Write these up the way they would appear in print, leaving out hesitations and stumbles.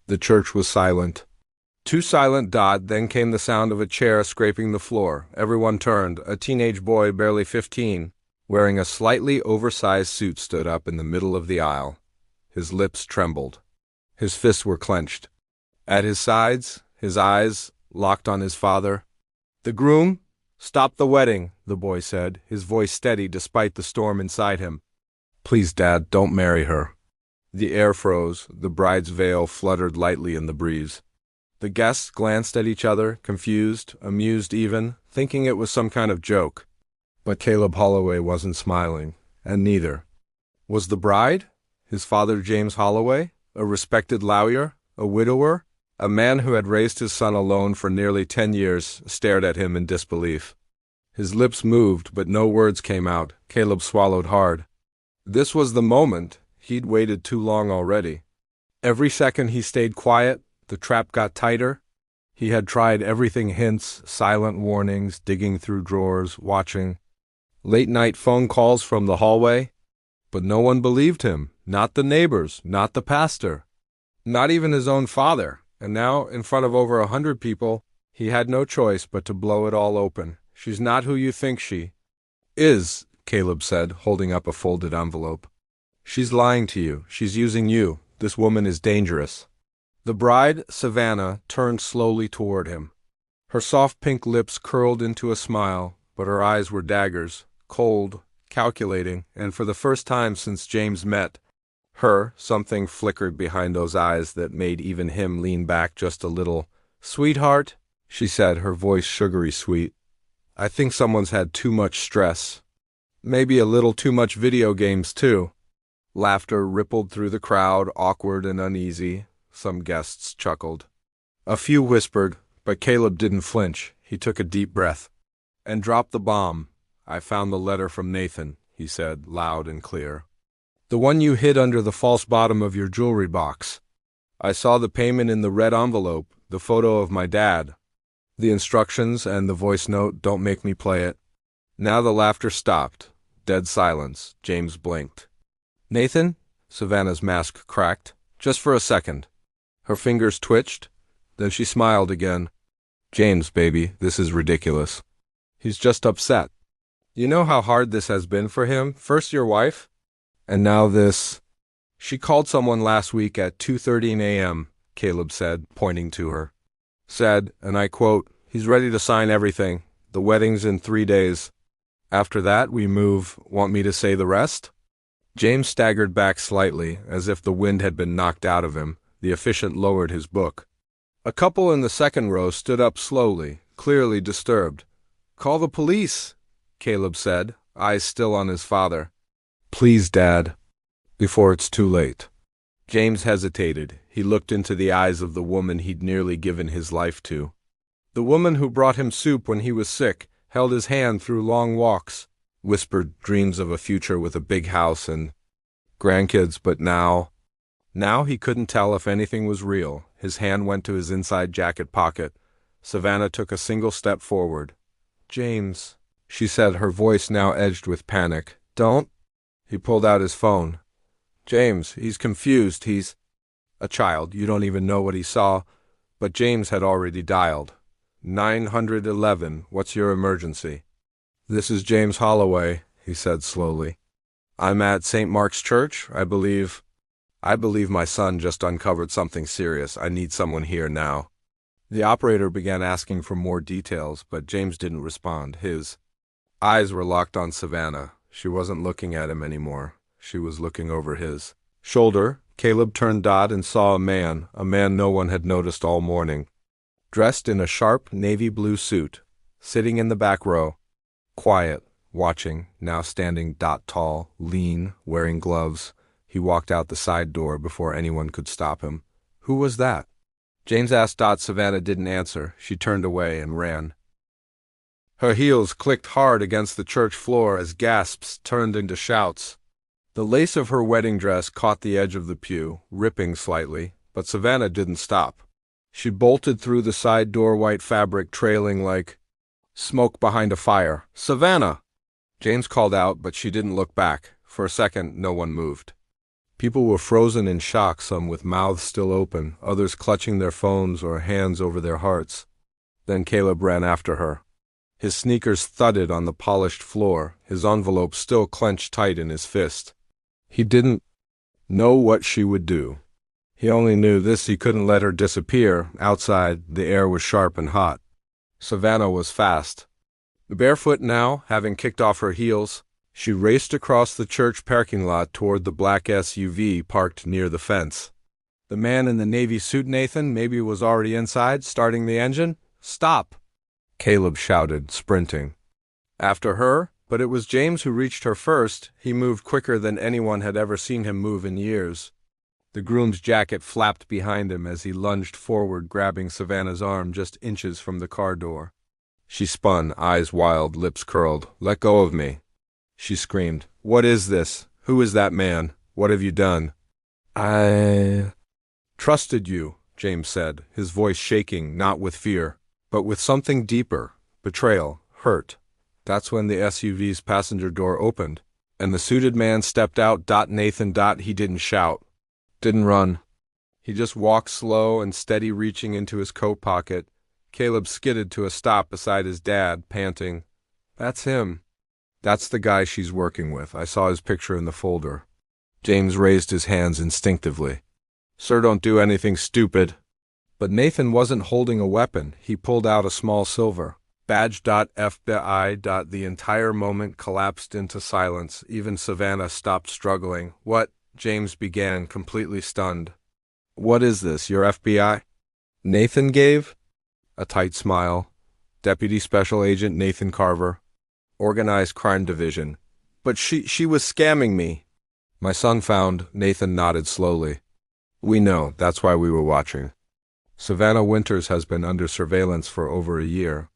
The church was silent. Too silent. Then came the sound of a chair scraping the floor. Everyone turned. A teenage boy, barely 15, wearing a slightly oversized suit, stood up in the middle of the aisle. His lips trembled. His fists were clenched. At his sides, his eyes locked on his father. "The groom? Stop the wedding," the boy said, his voice steady despite the storm inside him. "Please, Dad, don't marry her." The air froze. The bride's veil fluttered lightly in the breeze. The guests glanced at each other, confused, amused even, thinking it was some kind of joke. But Caleb Holloway wasn't smiling, and neither was the bride. His father, James Holloway, a respected lawyer, a widower, a man who had raised his son alone for nearly 10 years, stared at him in disbelief. His lips moved, but no words came out. Caleb swallowed hard. This was the moment. He'd waited too long already. Every second he stayed quiet, the trap got tighter. He had tried everything: hints, silent warnings, digging through drawers, watching. Late-night phone calls from the hallway. But no one believed him. Not the neighbors, not the pastor, not even his own father. And now, in front of over 100 people, he had no choice but to blow it all open. "She's not who you think she is," Caleb said, holding up a folded envelope. "She's lying to you. She's using you. This woman is dangerous." The bride, Savannah, turned slowly toward him. Her soft pink lips curled into a smile, but her eyes were daggers, cold, calculating, and for the first time since James met her, something flickered behind those eyes that made even him lean back just a little. "Sweetheart," she said, her voice sugary sweet, "I think someone's had too much stress. Maybe a little too much video games, too." Laughter rippled through the crowd, awkward and uneasy. Some guests chuckled. A few whispered, but Caleb didn't flinch. He took a deep breath and dropped the bomb. "I found the letter from Nathan," he said, loud and clear. "The one you hid under the false bottom of your jewelry box. I saw the payment in the red envelope, the photo of my dad, the instructions, and the voice note. Don't make me play it." Now the laughter stopped. Dead silence. James blinked. "Nathan?" Savannah's mask cracked. "Just for a second." Her fingers twitched. Then she smiled again. "James, baby, this is ridiculous. He's just upset. You know how hard this has been for him? First your wife, and now this." "She called someone last week at 2:13 a.m., Caleb said, pointing to her. Said, and I quote, "He's ready to sign everything. The wedding's in 3 days. After that, we move. Want me to say the rest?" James staggered back slightly, as if the wind had been knocked out of him. The officiant lowered his book. A couple in the second row stood up slowly, clearly disturbed. "Call the police," Caleb said, eyes still on his father. "Please, Dad, before it's too late." James hesitated. He looked into the eyes of the woman he'd nearly given his life to. The woman who brought him soup when he was sick, held his hand through long walks, whispered dreams of a future with a big house and grandkids, but now he couldn't tell if anything was real. His hand went to his inside jacket pocket. Savannah took a single step forward. "James," she said, her voice now edged with panic. "Don't." He pulled out his phone. "James, he's confused. He's a child. You don't even know what he saw." But James had already dialed. 911, what's your emergency? "This is James Holloway," he said slowly. "I'm at St. Mark's Church. I believe my son just uncovered something serious. I need someone here now." The operator began asking for more details, but James didn't respond. His eyes were locked on Savannah. She wasn't looking at him anymore. She was looking over his shoulder. Caleb turned and saw a man no one had noticed all morning, dressed in a sharp navy blue suit, sitting in the back row, quiet, watching, now standing tall, lean, wearing gloves. He walked out the side door before anyone could stop him. "Who was that?" James asked. Savannah didn't answer. She turned away and ran. Her heels clicked hard against the church floor as gasps turned into shouts. The lace of her wedding dress caught the edge of the pew, ripping slightly, but Savannah didn't stop. She bolted through the side door, white fabric trailing like smoke behind a fire. "Savannah!" James called out, but she didn't look back. For a second, no one moved. People were frozen in shock, some with mouths still open, others clutching their phones or hands over their hearts. Then Caleb ran after her. His sneakers thudded on the polished floor, his envelope still clenched tight in his fist. He didn't know what she would do. He only knew this: he couldn't let her disappear. Outside, the air was sharp and hot. Savannah was fast. Barefoot now, having kicked off her heels, she raced across the church parking lot toward the black SUV parked near the fence. The man in the navy suit, Nathan, maybe was already inside, starting the engine. "Stop!" Caleb shouted, sprinting. After her, but it was James who reached her first. He moved quicker than anyone had ever seen him move in years. The groom's jacket flapped behind him as he lunged forward, grabbing Savannah's arm just inches from the car door. She spun, eyes wild, lips curled. "Let go of me," she screamed. "What is this? Who is that man? What have you done?" "I trusted you," James said, his voice shaking, not with fear, but with something deeper: betrayal, hurt. That's when the SUV's passenger door opened, and the suited man stepped out. Nathan. He didn't shout, didn't run. He just walked slow and steady, reaching into his coat pocket. Caleb skidded to a stop beside his dad, panting. "That's him. That's the guy she's working with. I saw his picture in the folder." James raised his hands instinctively. "Sir, don't do anything stupid." But Nathan wasn't holding a weapon. He pulled out a small silver badge. FBI. The entire moment collapsed into silence. Even Savannah stopped struggling. "What?" James began, completely stunned. "What is this? Your FBI?" Nathan gave a tight smile. "Deputy Special Agent Nathan Carver, Organized Crime Division." "But she was scamming me." "My son found," Nathan nodded slowly. "We know. That's why we were watching. Savannah Winters has been under surveillance for over a year.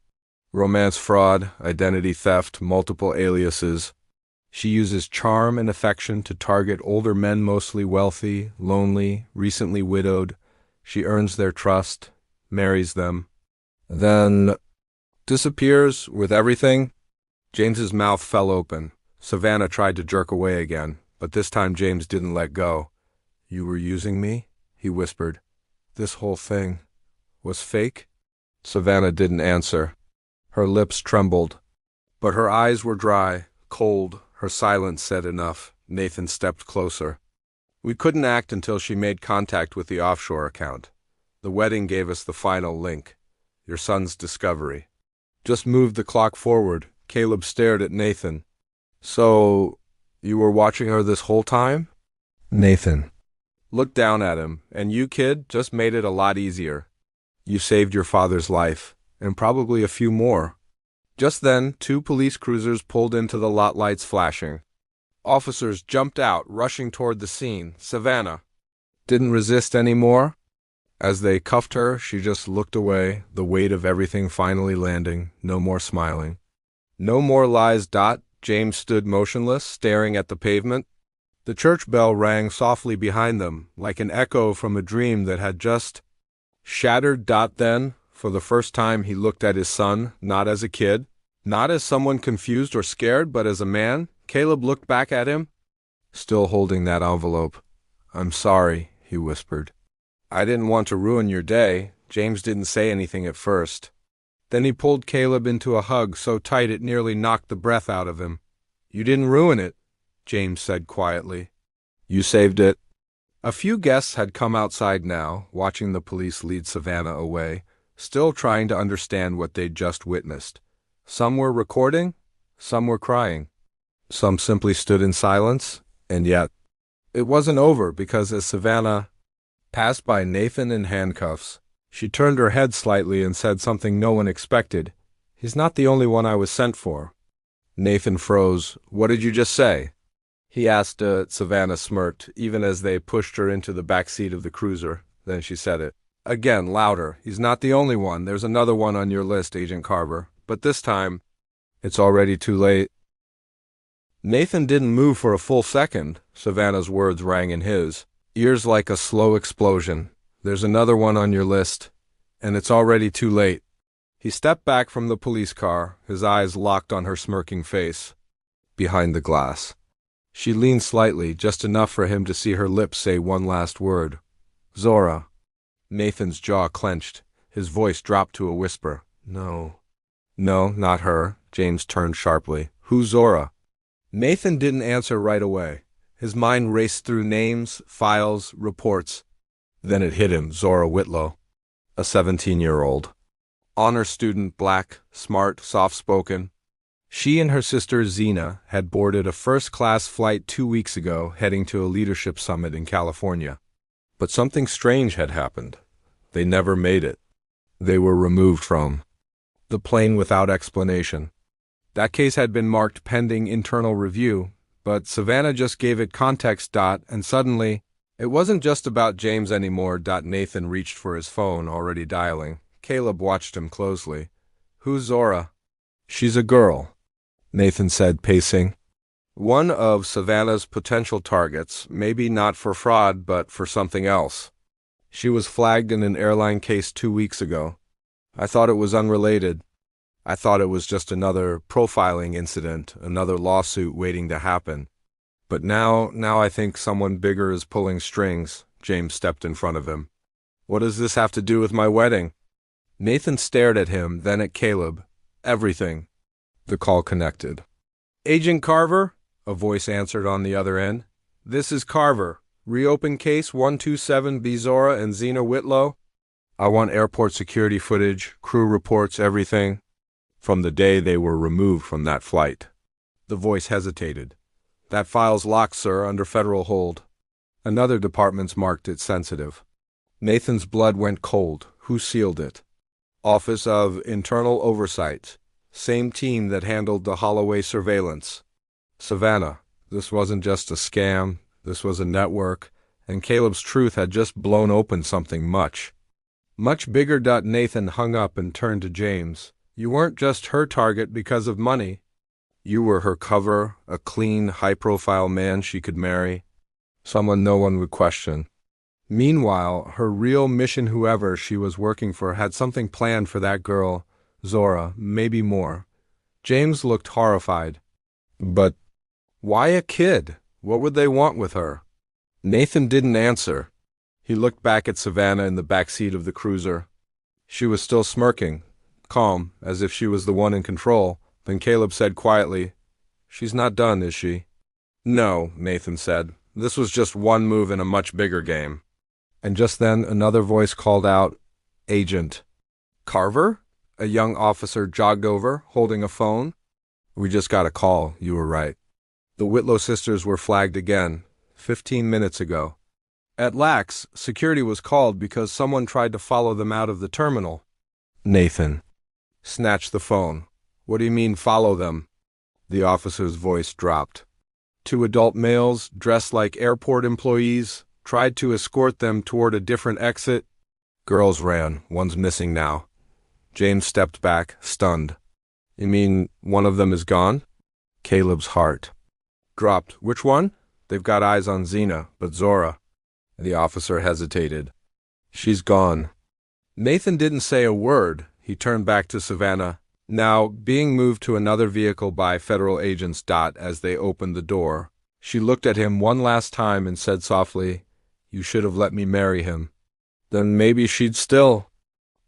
Romance fraud, identity theft, multiple aliases. She uses charm and affection to target older men, mostly wealthy, lonely, recently widowed. She earns their trust, marries them, then disappears with everything." James's mouth fell open. Savannah tried to jerk away again, but this time James didn't let go. "You were using me?" he whispered. "This whole thing was fake?" Savannah didn't answer. Her lips trembled, but her eyes were dry, cold. Her silence said enough. Nathan stepped closer. "We couldn't act until she made contact with the offshore account. The wedding gave us the final link. Your son's discovery. Just moved the clock forward." Caleb stared at Nathan. "So, you were watching her this whole time?" Nathan looked down at him. "And you, kid, just made it a lot easier. You saved your father's life, and probably a few more." Just then, 2 police cruisers pulled into the lot, lights flashing. Officers jumped out, rushing toward the scene. Savannah didn't resist anymore. As they cuffed her, she just looked away, the weight of everything finally landing. No more smiling. No more lies. James stood motionless, staring at the pavement. The church bell rang softly behind them, like an echo from a dream that had just shattered. Then, for the first time, he looked at his son, not as a kid, not as someone confused or scared, but as a man. Caleb looked back at him, still holding that envelope. "I'm sorry," he whispered. "I didn't want to ruin your day." James didn't say anything at first. Then he pulled Caleb into a hug so tight it nearly knocked the breath out of him. "You didn't ruin it," James said quietly. "You saved it." A few guests had come outside now, watching the police lead Savannah away, still trying to understand what they'd just witnessed. Some were recording, some were crying. Some simply stood in silence, and yet it wasn't over, because as Savannah passed by Nathan in handcuffs, she turned her head slightly and said something no one expected. "He's not the only one I was sent for." Nathan froze. "What did you just say?" he asked. Savannah smirked, even as they pushed her into the back seat of the cruiser. Then she said it again, louder. "He's not the only one. There's another one on your list, Agent Carver. But this time, it's already too late." Nathan didn't move for a full second. Savannah's words rang in his ears like a slow explosion. "There's another one on your list, and it's already too late." He stepped back from the police car, his eyes locked on her smirking face behind the glass. She leaned slightly, just enough for him to see her lips say one last word. Zora. Nathan's jaw clenched. His voice dropped to a whisper. No. No, not her. James turned sharply. Who's Zora? Nathan didn't answer right away. His mind raced through names, files, reports. Then it hit him, Zora Whitlow. A 17-year-old. Honor student, black, smart, soft-spoken. She and her sister Zena had boarded a first-class flight 2 weeks ago, heading to a leadership summit in California. But something strange had happened. They never made it. They were removed from the plane without explanation. That case had been marked pending internal review, but Savannah just gave it context. And suddenly, it wasn't just about James anymore. Nathan reached for his phone, already dialing. Caleb watched him closely. Who's Zora? She's a girl, Nathan said, pacing. One of Savannah's potential targets, maybe not for fraud, but for something else. She was flagged in an airline case 2 weeks ago. I thought it was unrelated. I thought it was just another profiling incident, another lawsuit waiting to happen. But now I think someone bigger is pulling strings. James stepped in front of him. What does this have to do with my wedding? Nathan stared at him, then at Caleb. Everything. The call connected. Agent Carver? A voice answered on the other end. This is Carver. Reopen case 127B Zora and Zena Whitlow. I want airport security footage, crew reports, everything. From the day they were removed from that flight. The voice hesitated. That file's locked, sir, under federal hold. Another department's marked it sensitive. Nathan's blood went cold. Who sealed it? Office of Internal Oversight. Same team that handled the Holloway surveillance. Savannah, this wasn't just a scam. This was a network, and Caleb's truth had just blown open something much bigger. Nathan hung up and turned to James. You weren't just her target because of money. You were her cover, a clean, high-profile man she could marry, someone no one would question. Meanwhile, her real mission, whoever she was working for, had something planned for that girl, Zora, maybe more. James looked horrified. But why a kid? What would they want with her? Nathan didn't answer. He looked back at Savannah in the back seat of the cruiser. She was still smirking, calm, as if she was the one in control. Then Caleb said quietly, She's not done, is she? No, Nathan said. This was just one move in a much bigger game. And just then another voice called out, Agent. Carver? A young officer jogged over, holding a phone. We just got a call, you were right. The Whitlow sisters were flagged again, 15 minutes ago. At LAX, security was called because someone tried to follow them out of the terminal. Nathan snatched the phone. What do you mean, follow them? The officer's voice dropped. 2 adult males, dressed like airport employees, tried to escort them toward a different exit. Girls ran. One's missing now. James stepped back, stunned. You mean one of them is gone? Caleb's heart dropped. Which one? They've got eyes on Zena, but Zora. The officer hesitated. She's gone. Nathan didn't say a word. He turned back to Savannah, now being moved to another vehicle by federal agents. As they opened the door, she looked at him one last time and said softly, You should have let me marry him. Then maybe she'd still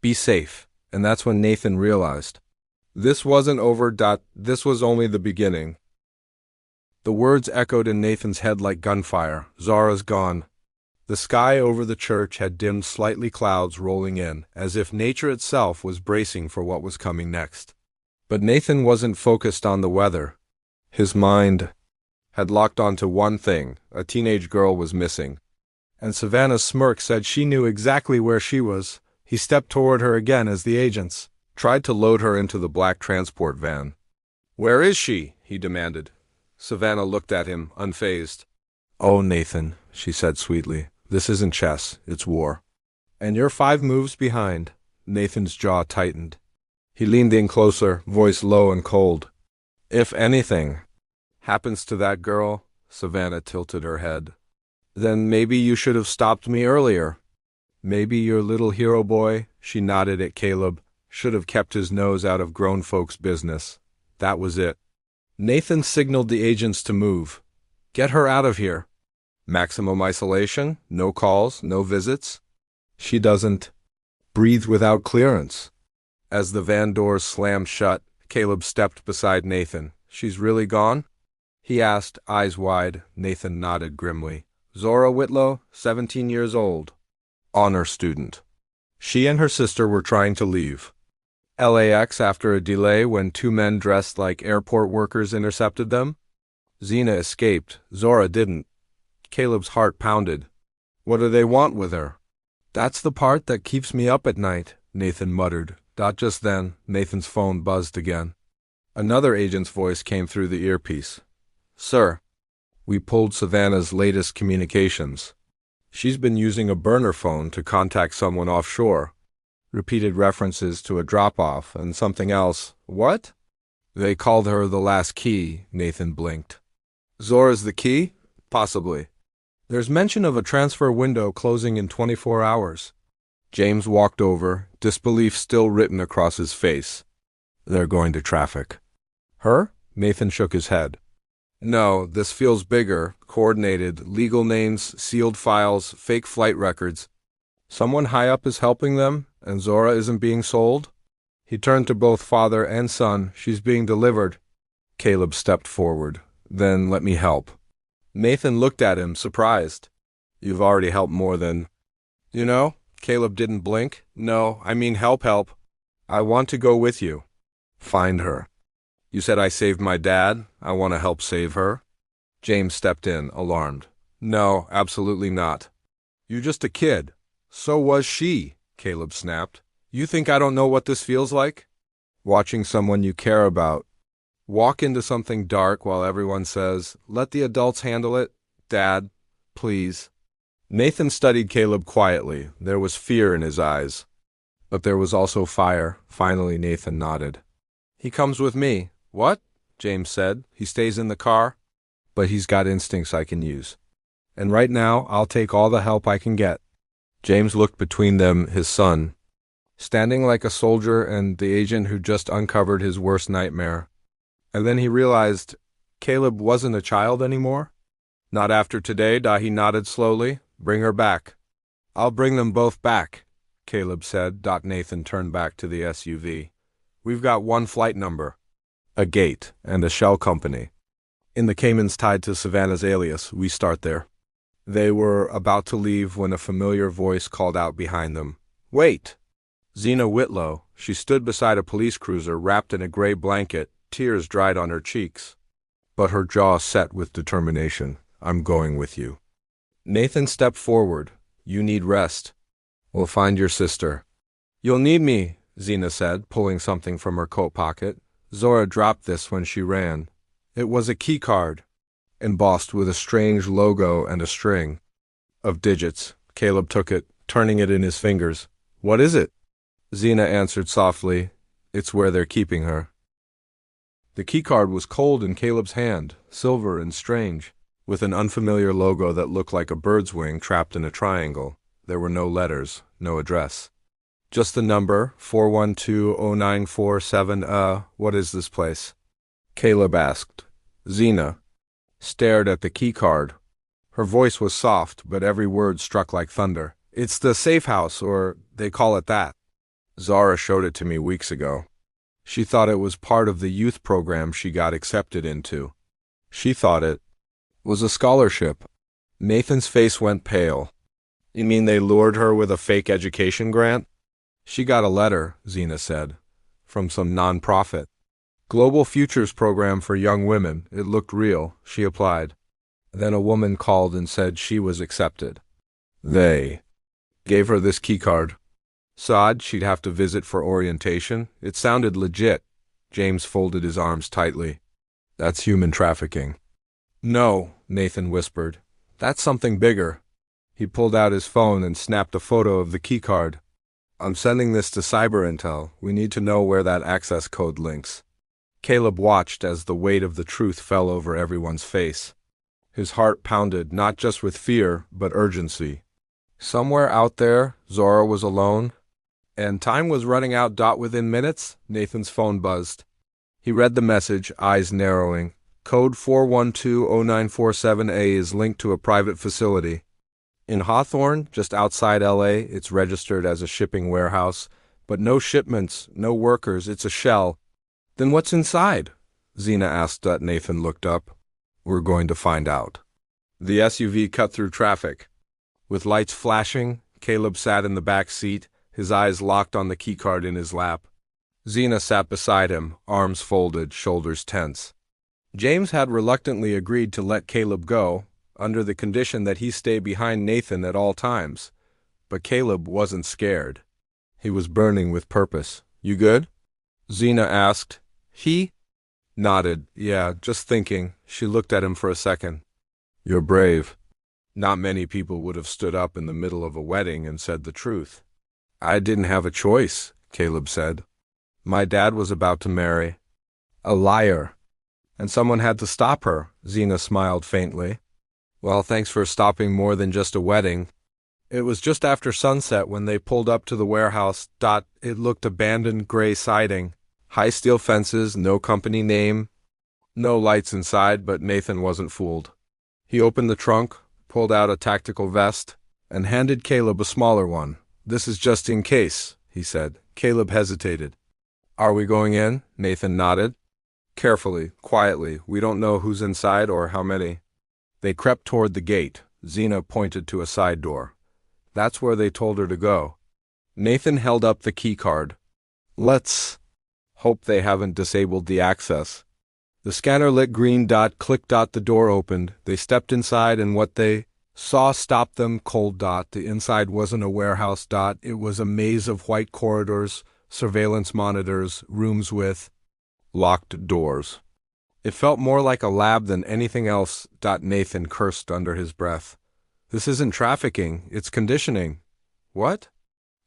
be safe. And that's when Nathan realized. This wasn't over. This was only the beginning. The words echoed in Nathan's head like gunfire. Zora's gone. The sky over the church had dimmed, slightly, clouds rolling in, as if nature itself was bracing for what was coming next. But Nathan wasn't focused on the weather. His mind had locked onto one thing. A teenage girl was missing. And Savannah's smirk said she knew exactly where she was. He stepped toward her again as the agents tried to load her into the black transport van. Where is she? He demanded. Savannah looked at him, unfazed. Oh, Nathan, she said sweetly. This isn't chess, it's war. And you're 5 moves behind. Nathan's jaw tightened. He leaned in closer, voice low and cold. If anything happens to that girl, Savannah tilted her head, then maybe you should have stopped me earlier. Maybe your little hero boy, she nodded at Caleb, should have kept his nose out of grown folks' business. That was it. Nathan signaled the agents to move. Get her out of here. Maximum isolation, no calls, no visits. She doesn't breathe without clearance. As the van doors slammed shut, Caleb stepped beside Nathan. She's really gone? He asked, eyes wide. Nathan nodded grimly. Zora Whitlow, 17 years old. Honor student. She and her sister were trying to leave LAX after a delay when two men dressed like airport workers intercepted them. Zena escaped. Zora didn't. Caleb's heart pounded. What do they want with her? That's the part that keeps me up at night, Nathan muttered. Just then, Nathan's phone buzzed again. Another agent's voice came through the earpiece. Sir, we pulled Savannah's latest communications. She's been using a burner phone to contact someone offshore. Repeated references to a drop-off and something else. What? They called her the last key, Nathan blinked. Zora's the key? Possibly. There's mention of a transfer window closing in 24 hours. James walked over, disbelief still written across his face. They're going to traffic. Her? Nathan shook his head. No, this feels bigger, coordinated, legal names, sealed files, fake flight records. Someone high up is helping them, and Zora isn't being sold? He turned to both father and son. She's being delivered. Caleb stepped forward. Then let me help. Nathan looked at him, surprised. You've already helped more than... You know? Caleb didn't blink. No, I mean help. I want to go with you. Find her. You said I saved my dad. I want to help save her. James stepped in, alarmed. No, absolutely not. You're just a kid. So was she, Caleb snapped. You think I don't know what this feels like? Watching someone you care about walk into something dark while everyone says, let the adults handle it. Dad, please. Nathan studied Caleb quietly. There was fear in his eyes. But there was also fire. Finally, Nathan nodded. He comes with me. What? James said. He stays in the car? But he's got instincts I can use. And right now, I'll take all the help I can get. James looked between them, his son, standing like a soldier and the agent who just uncovered his worst nightmare. And then he realized Caleb wasn't a child anymore. Not after today, Dahi nodded slowly. Bring her back. I'll bring them both back, Caleb said. Nathan turned back to the SUV. We've got one flight number, a gate, and a shell company. In the Caymans tied to Savannah's alias, we start there. They were about to leave when a familiar voice called out behind them. Wait! Zena Whitlow. She stood beside a police cruiser wrapped in a gray blanket. Tears dried on her cheeks. But her jaw set with determination. I'm going with you. Nathan stepped forward. You need rest. We'll find your sister. You'll need me, Zena said, pulling something from her coat pocket. Zora dropped this when she ran. It was a key card, embossed with a strange logo and a string of digits. Caleb took it, turning it in his fingers. What is it? Zena answered softly. It's where they're keeping her. The keycard was cold in Caleb's hand, silver and strange, with an unfamiliar logo that looked like a bird's wing trapped in a triangle. There were no letters, no address. Just the number, 4120947. What is this place? Caleb asked. Zena stared at the keycard. Her voice was soft, but every word struck like thunder. It's the safe house, or they call it that. Zara showed it to me weeks ago. She thought it was part of the youth program she got accepted into. She thought it was a scholarship. Nathan's face went pale. You mean they lured her with a fake education grant? She got a letter, Zena said, from some non-profit. Global Futures Program for Young Women. It looked real. She applied. Then a woman called and said she was accepted. They gave her this keycard. Saad she'd have to visit for orientation. It sounded legit. James folded his arms tightly. That's human trafficking. No, Nathan whispered. That's something bigger. He pulled out his phone and snapped a photo of the keycard. I'm sending this to Cyber Intel. We need to know where that access code links. Caleb watched as the weight of the truth fell over everyone's face. His heart pounded, not just with fear, but urgency. Somewhere out there, Zora was alone, and time was running out. Within minutes, Nathan's phone buzzed. He read the message, eyes narrowing. Code 4120947A is linked to a private facility. In Hawthorne, just outside LA, it's registered as a shipping warehouse, but no shipments, no workers, it's a shell. Then what's inside? Zena asked. Nathan looked up. We're going to find out. The SUV cut through traffic. With lights flashing, Caleb sat in the back seat, his eyes locked on the keycard in his lap. Zena sat beside him, arms folded, shoulders tense. James had reluctantly agreed to let Caleb go, under the condition that he stay behind Nathan at all times. But Caleb wasn't scared. He was burning with purpose. You good? Zena asked. He nodded. Yeah, just thinking. She looked at him for a second. You're brave. Not many people would have stood up in the middle of a wedding and said the truth. I didn't have a choice, Caleb said. My dad was about to marry. A liar. And someone had to stop her, Zena smiled faintly. Well, thanks for stopping more than just a wedding. It was just after sunset when they pulled up to the warehouse. It looked abandoned, gray siding. High steel fences, no company name. No lights inside, but Nathan wasn't fooled. He opened the trunk, pulled out a tactical vest, and handed Caleb a smaller one. This is just in case, he said. Caleb hesitated. Are we going in? Nathan nodded. Carefully, quietly. We don't know who's inside or how many. They crept toward the gate. Zena pointed to a side door. That's where they told her to go. Nathan held up the key card. Let's hope they haven't disabled the access. The scanner lit green. Click. The door opened. They stepped inside and what they saw stopped them cold. The inside wasn't a warehouse. It was a maze of white corridors, surveillance monitors, rooms with locked doors. It felt more like a lab than anything else. Nathan cursed under his breath. This isn't trafficking, it's conditioning. What?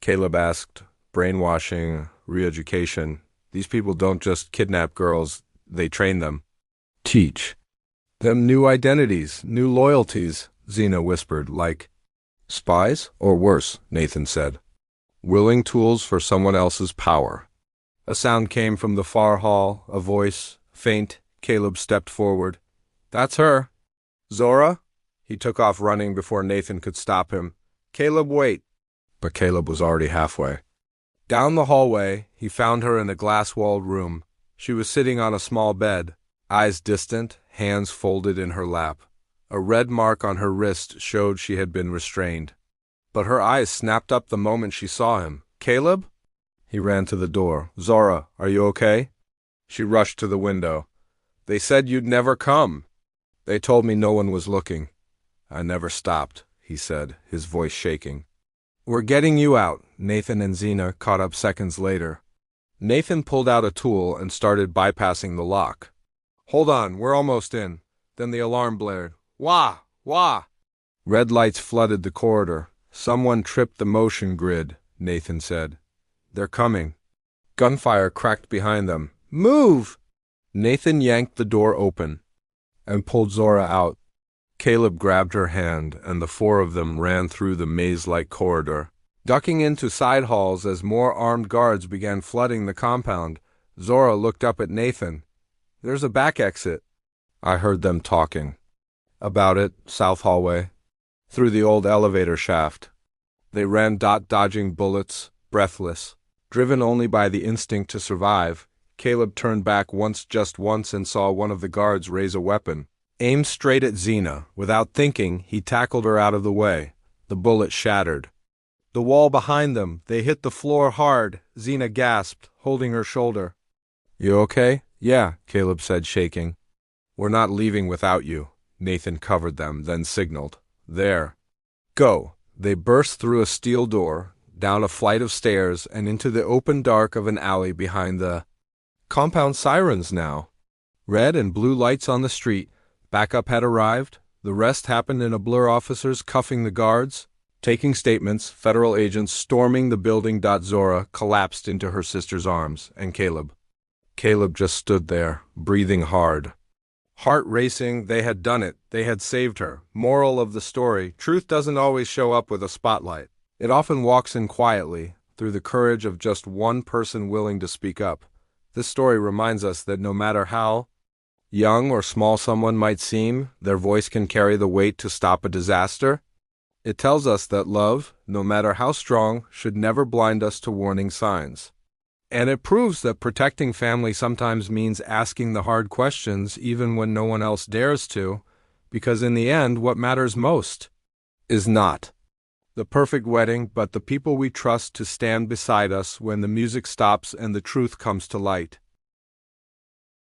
Caleb asked. Brainwashing, re-education. These people don't just kidnap girls, they train them. Teach them new identities, new loyalties, Zena whispered, like spies, or worse, Nathan said. Willing tools for someone else's power. A sound came from the far hall, a voice, faint. Caleb stepped forward. That's her. Zora? He took off running before Nathan could stop him. Caleb, wait. But Caleb was already halfway. Down the hallway, he found her in a glass-walled room. She was sitting on a small bed, eyes distant, hands folded in her lap. A red mark on her wrist showed she had been restrained. But her eyes snapped up the moment she saw him. Caleb? He ran to the door. Zora, are you okay? She rushed to the window. They said you'd never come. They told me no one was looking. I never stopped, he said, his voice shaking. We're getting you out. Nathan and Zena caught up seconds later. Nathan pulled out a tool and started bypassing the lock. Hold on, we're almost in. Then the alarm blared. Wah! Wah! Red lights flooded the corridor. Someone tripped the motion grid, Nathan said. They're coming. Gunfire cracked behind them. Move! Nathan yanked the door open and pulled Zora out. Caleb grabbed her hand, and the four of them ran through the maze-like corridor, ducking into side halls as more armed guards began flooding the compound. Zora looked up at Nathan. There's a back exit. I heard them talking. About it, south hallway. Through the old elevator shaft. They ran dodging bullets, breathless. Driven only by the instinct to survive, Caleb turned back just once and saw one of the guards raise a weapon. Aimed straight at Zena. Without thinking, he tackled her out of the way. The bullet shattered. The wall behind them. They hit the floor hard. Zena gasped, holding her shoulder. You okay? Yeah, Caleb said, shaking. We're not leaving without you. Nathan covered them, then signaled. There. Go. They burst through a steel door, down a flight of stairs, and into the open dark of an alley behind the compound. Sirens now. Red and blue lights on the street. Backup had arrived. The rest happened in a blur. Officers cuffing the guards, taking statements, federal agents storming the building. Zora collapsed into her sister's arms, and Caleb just stood there, breathing hard. Heart racing. They had done it. They had saved her. Moral of the story: truth doesn't always show up with a spotlight. It often walks in quietly, through the courage of just one person willing to speak up. This story reminds us that no matter how Young or small someone might seem, their voice can carry the weight to stop a disaster. It tells us that love, no matter how strong, should never blind us to warning signs. And it proves that protecting family sometimes means asking the hard questions even when no one else dares to, because in the end, what matters most is not the perfect wedding, but the people we trust to stand beside us when the music stops and the truth comes to light.